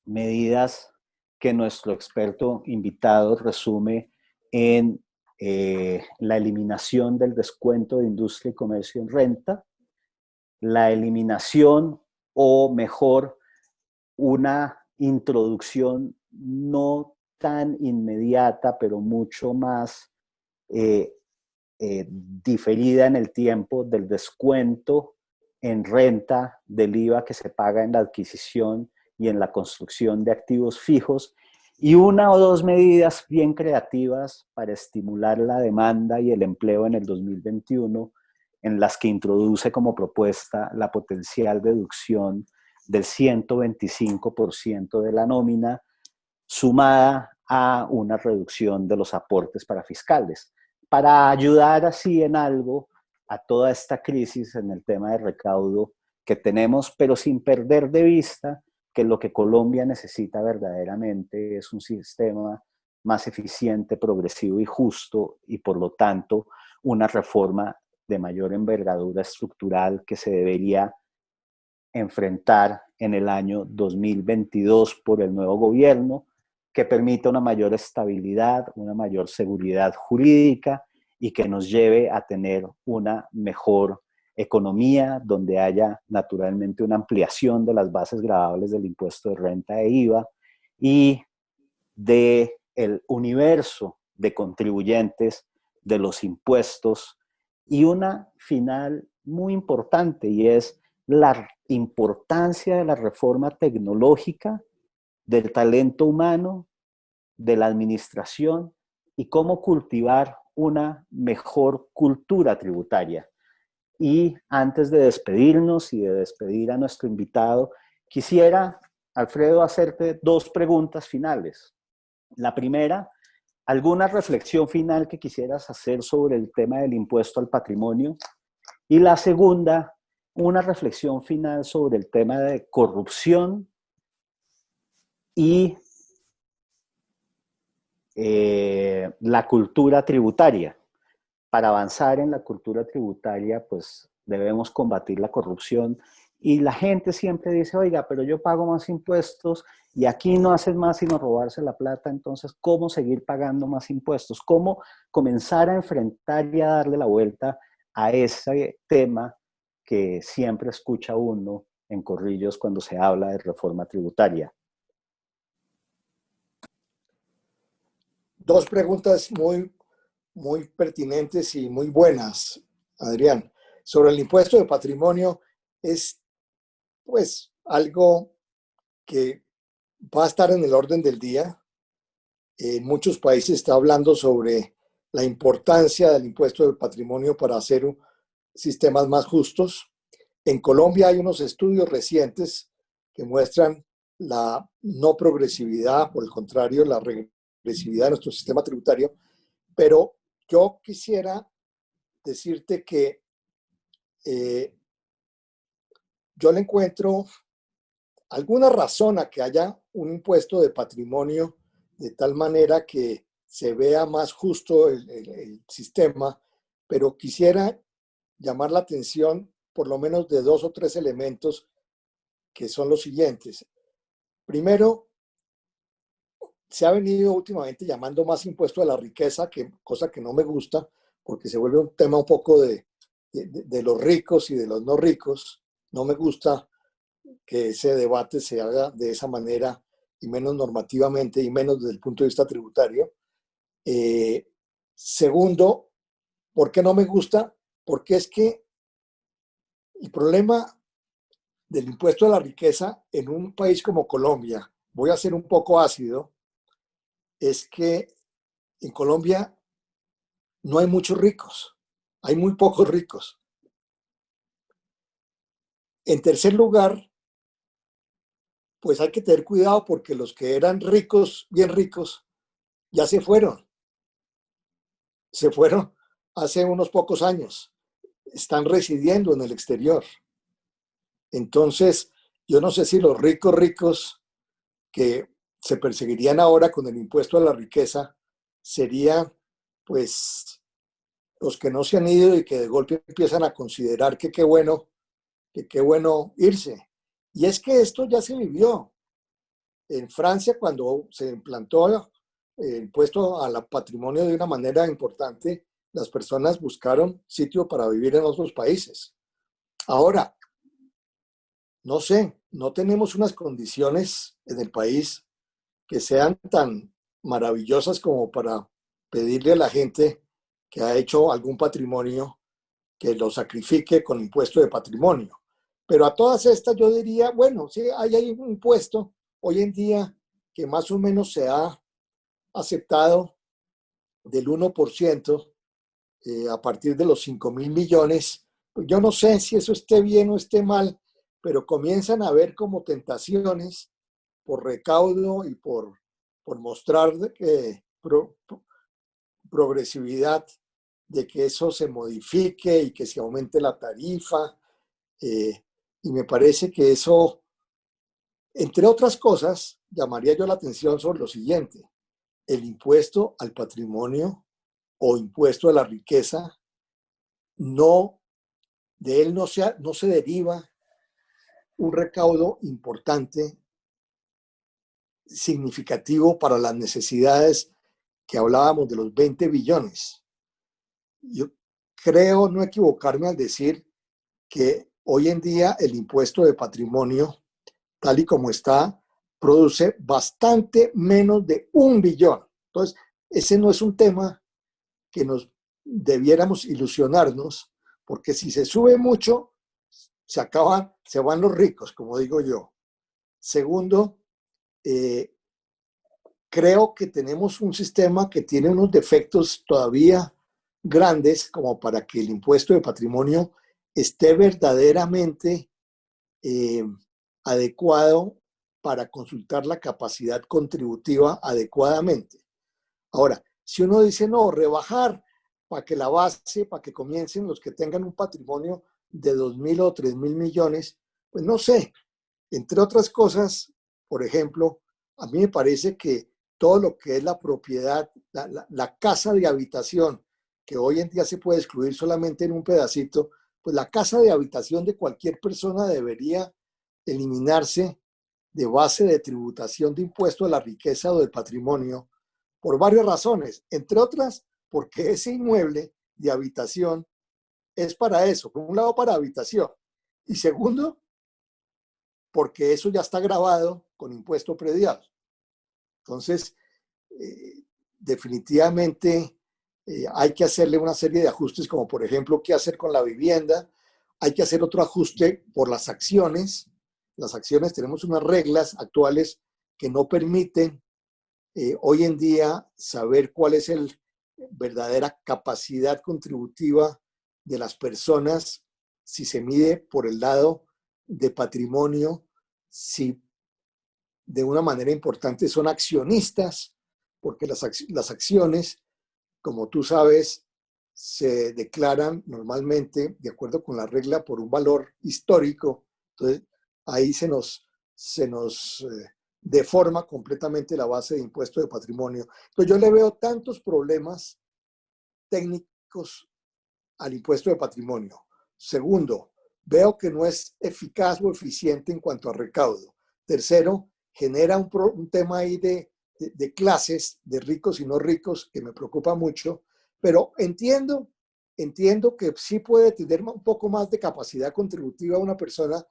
medidas que nuestro experto invitado resume en la eliminación del descuento de industria y comercio en renta, la eliminación o mejor una introducción no tan inmediata, pero mucho más eh, diferida en el tiempo del descuento en renta del IVA que se paga en la adquisición y en la construcción de activos fijos, y una o dos medidas bien creativas para estimular la demanda y el empleo en el 2021, en las que introduce como propuesta la potencial deducción del 125% de la nómina, sumada a una reducción de los aportes para fiscales, para ayudar así en algo a toda esta crisis en el tema de recaudo que tenemos, pero sin perder de vista que lo que Colombia necesita verdaderamente es un sistema más eficiente, progresivo y justo, y por lo tanto una reforma de mayor envergadura estructural que se debería enfrentar en el año 2022 por el nuevo gobierno, que permita una mayor estabilidad, una mayor seguridad jurídica y que nos lleve a tener una mejor economía donde haya naturalmente una ampliación de las bases gravables del impuesto de renta e IVA y de el universo de contribuyentes de los impuestos, y una final muy importante, y es la importancia de la reforma tecnológica, del talento humano, de la administración y cómo cultivar una mejor cultura tributaria. Y antes de despedirnos y de despedir a nuestro invitado, quisiera, Alfredo, hacerte dos preguntas finales. La primera, ¿alguna reflexión final que quisieras hacer sobre el tema del impuesto al patrimonio? Y la segunda, una reflexión final sobre el tema de corrupción y la cultura tributaria. Para avanzar en la cultura tributaria, pues debemos combatir la corrupción. Y la gente siempre dice, oiga, pero yo pago más impuestos y aquí no hacen más sino robarse la plata, entonces, ¿cómo seguir pagando más impuestos? ¿Cómo comenzar a enfrentar y a darle la vuelta a ese tema que siempre escucha uno en corrillos cuando se habla de reforma tributaria? Dos preguntas muy pertinentes y muy buenas, Adrián. Sobre el impuesto de patrimonio, es pues algo que va a estar en el orden del día. En muchos países se está hablando sobre la importancia del impuesto del patrimonio para hacer sistemas más justos. En Colombia hay unos estudios recientes que muestran la no progresividad, por el contrario, la regresividad de nuestro sistema tributario, pero yo quisiera decirte que yo le encuentro alguna razón a que haya un impuesto de patrimonio de tal manera que se vea más justo el sistema, pero quisiera llamar la atención por lo menos de dos o tres elementos que son los siguientes. Primero, se ha venido últimamente llamando más impuesto a la riqueza, cosa que no me gusta, porque se vuelve un tema un poco de los ricos y de los no ricos. No me gusta que ese debate se haga de esa manera y menos normativamente y menos desde el punto de vista tributario. Segundo, ¿por qué no me gusta? Porque es que el problema del impuesto a la riqueza en un país como Colombia, voy a ser un poco ácido, es que en Colombia no hay muchos ricos, hay muy pocos ricos. En tercer lugar, pues hay que tener cuidado porque los que eran ricos, bien ricos, ya se fueron hace unos pocos años, están residiendo en el exterior. Entonces, yo no sé si los ricos ricos que se perseguirían ahora con el impuesto a la riqueza serían pues los que no se han ido y que de golpe empiezan a considerar que qué bueno irse. Y es que esto ya se vivió. En Francia, cuando se implantó el impuesto al patrimonio de una manera importante, las personas buscaron sitio para vivir en otros países. Ahora, no sé, no tenemos unas condiciones en el país que sean tan maravillosas como para pedirle a la gente que ha hecho algún patrimonio que lo sacrifique con impuesto de patrimonio. Pero a todas estas yo diría, bueno, sí, hay un impuesto hoy en día que más o menos se ha aceptado del 1% a partir de los 5.000 millones. Pues yo no sé si eso esté bien o esté mal, pero comienzan a haber como tentaciones por recaudo y por mostrar progresividad de que eso se modifique y que se aumente la tarifa. Y me parece que eso, entre otras cosas, llamaría yo la atención sobre lo siguiente: el impuesto al patrimonio o impuesto a la riqueza, no, de él no se deriva un recaudo importante, significativo para las necesidades que hablábamos de los 20 billones. Yo creo no equivocarme al decir que hoy en día el impuesto de patrimonio, tal y como está, produce bastante menos de 1 billón. Entonces, ese no es un tema que nos debiéramos ilusionarnos, porque si se sube mucho, se van los ricos, como digo yo. Segundo, creo que tenemos un sistema que tiene unos defectos todavía grandes como para que el impuesto de patrimonio esté verdaderamente adecuado para consultar la capacidad contributiva adecuadamente. Ahora, si uno dice no, rebajar para que la base, para que comiencen los que tengan un patrimonio de 2.000 o 3.000 millones, pues no sé. Entre otras cosas, por ejemplo, a mí me parece que todo lo que es la propiedad, la casa de habitación, que hoy en día se puede excluir solamente en un pedacito, pues la casa de habitación de cualquier persona debería eliminarse de base de tributación de impuesto a la riqueza o del patrimonio por varias razones, entre otras porque ese inmueble de habitación es para eso, por un lado para habitación y segundo porque eso ya está grabado con impuesto predial. Entonces, definitivamente hay que hacerle una serie de ajustes, como por ejemplo, qué hacer con la vivienda. Hay que hacer otro ajuste por las acciones. Las acciones, tenemos unas reglas actuales que no permiten hoy en día saber cuál es la verdadera capacidad contributiva de las personas si se mide por el lado de patrimonio, si de una manera importante son accionistas, porque las acciones, como tú sabes, se declaran normalmente de acuerdo con la regla por un valor histórico. Entonces, ahí se nos deforma completamente la base de impuesto de patrimonio. Entonces, yo le veo tantos problemas técnicos al impuesto de patrimonio. Segundo, veo que no es eficaz o eficiente en cuanto a recaudo. Tercero, genera un tema ahí de clases, de ricos y no ricos, que me preocupa mucho, pero entiendo que sí puede tener un poco más de capacidad contributiva una persona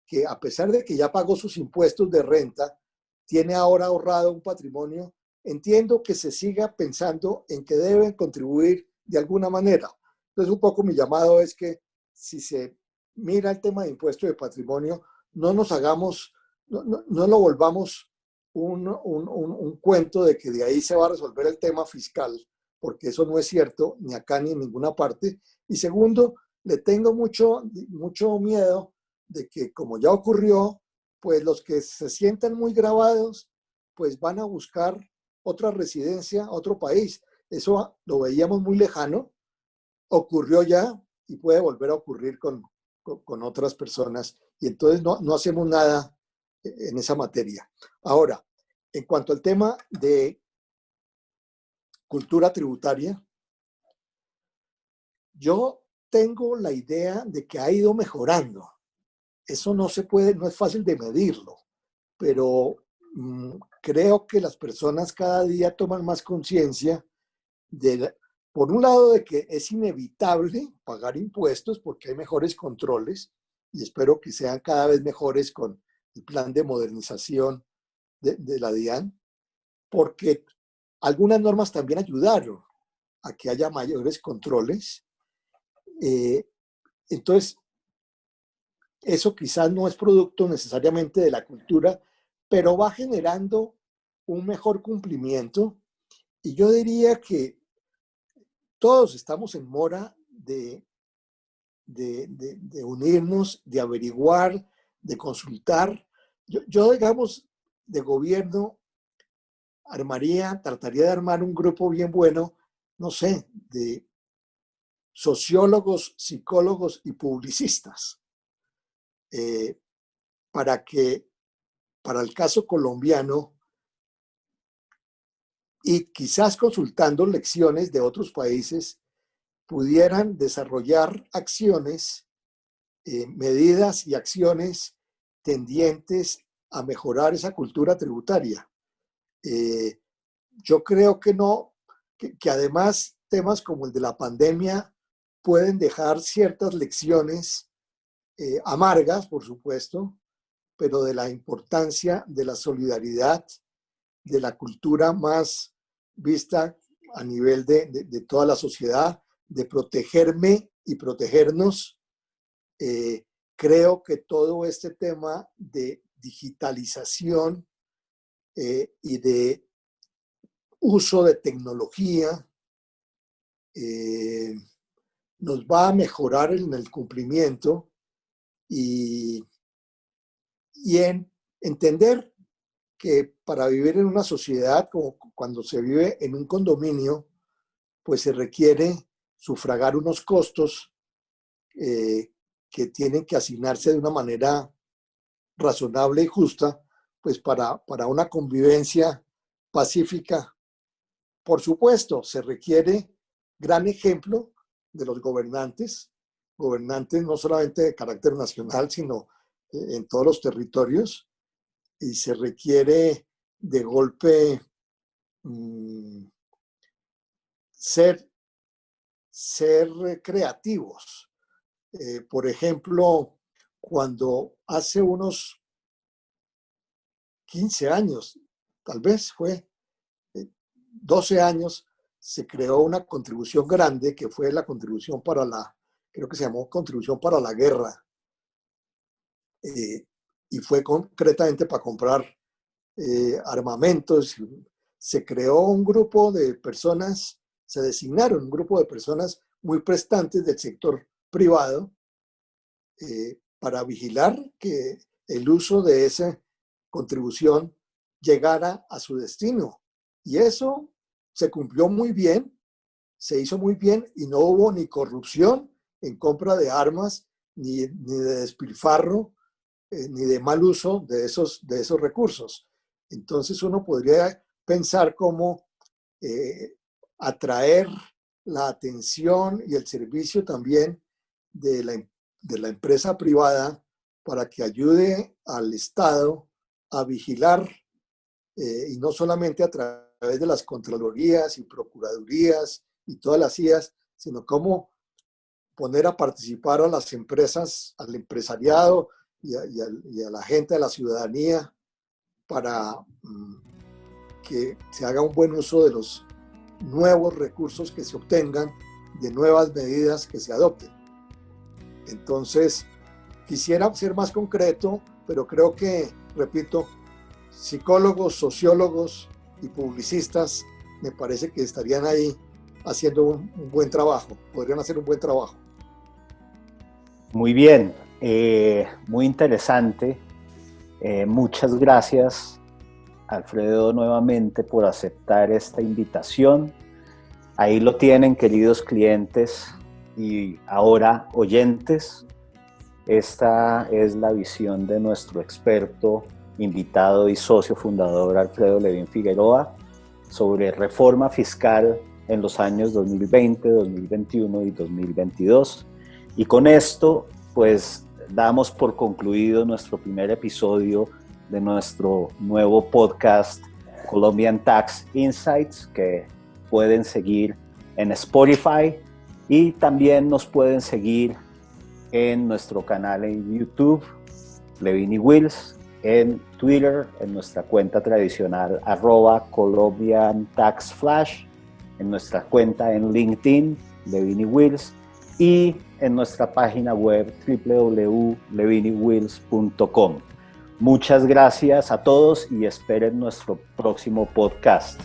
que, a pesar de que ya pagó sus impuestos de renta, tiene ahora ahorrado un patrimonio. Entiendo que se siga pensando en que deben contribuir de alguna manera. Entonces, un poco mi llamado es que si se mira el tema de impuesto de patrimonio, no nos hagamos, no lo volvamos un cuento de que de ahí se va a resolver el tema fiscal, porque eso no es cierto ni acá ni en ninguna parte. Y segundo, le tengo mucho miedo de que, como ya ocurrió, pues los que se sientan muy grabados, pues van a buscar otra residencia, otro país. Eso lo veíamos muy lejano, ocurrió ya y puede volver a ocurrir con otras personas. Y entonces no hacemos nada en esa materia. Ahora, en cuanto al tema de cultura tributaria, Yo tengo la idea de que ha ido mejorando. Eso no se puede, no es fácil de medirlo, pero creo que las personas cada día toman más conciencia por un lado, de que es inevitable pagar impuestos porque hay mejores controles y espero que sean cada vez mejores con el plan de modernización de la DIAN, porque algunas normas también ayudaron a que haya mayores controles. Entonces, eso quizás no es producto necesariamente de la cultura, pero va generando un mejor cumplimiento. Y yo diría que todos estamos en mora de unirnos, de averiguar, de consultar. Yo, digamos, de gobierno, trataría de armar un grupo bien bueno, no sé, de sociólogos, psicólogos y publicistas, para que, para el caso colombiano, y quizás consultando lecciones de otros países, pudieran desarrollar acciones, medidas y acciones tendientes a mejorar esa cultura tributaria. Yo creo que no, que además temas como el de la pandemia pueden dejar ciertas lecciones amargas, por supuesto, pero de la importancia de la solidaridad, de la cultura más vista a nivel de toda la sociedad, de protegerme y protegernos. Creo que todo este tema de digitalización y de uso de tecnología nos va a mejorar en el cumplimiento y en entender que para vivir en una sociedad, como cuando se vive en un condominio, pues se requiere sufragar unos costos que tienen que asignarse de una manera razonable y justa, pues para una convivencia pacífica. Por supuesto, se requiere gran ejemplo de los gobernantes no solamente de carácter nacional, sino en todos los territorios, y se requiere de golpe ser creativos. Por ejemplo, cuando hace unos 15 años, tal vez fue 12 años, se creó una contribución grande que fue la contribución para creo que se llamó contribución para la guerra, y fue concretamente para comprar armamentos. Se creó un grupo de personas, se designaron un grupo de personas muy prestantes del sector privado para vigilar que el uso de esa contribución llegara a su destino. Y eso se cumplió muy bien, se hizo muy bien y no hubo ni corrupción en compra de armas, ni de despilfarro, ni de mal uso de esos recursos. Entonces uno podría pensar cómo atraer la atención y el servicio también de la empresa privada para que ayude al Estado a vigilar, y no solamente a través de las contralorías y procuradurías y todas las IAS, sino cómo poner a participar a las empresas, al empresariado y a la gente de la ciudadanía para que se haga un buen uso de los nuevos recursos que se obtengan, de nuevas medidas que se adopten. Entonces, quisiera ser más concreto, pero creo que, repito, psicólogos, sociólogos y publicistas me parece que estarían ahí haciendo un buen trabajo, podrían hacer un buen trabajo. Muy bien, muy interesante. Muchas gracias, Alfredo, nuevamente por aceptar esta invitación. Ahí lo tienen, queridos clientes y ahora oyentes. Esta es la visión de nuestro experto, invitado y socio fundador Alfredo Levin Figueroa sobre reforma fiscal en los años 2020, 2021 y 2022. Y con esto, pues, damos por concluido nuestro primer episodio de nuestro nuevo podcast Colombian Tax Insights, que pueden seguir en Spotify y también nos pueden seguir en nuestro canal en YouTube, Levin y Wills, en Twitter, en nuestra cuenta tradicional @ColombianTaxFlash, en nuestra cuenta en LinkedIn, Levin y Wills, y en nuestra página web www.levinywills.com. Muchas gracias a todos y esperen nuestro próximo podcast.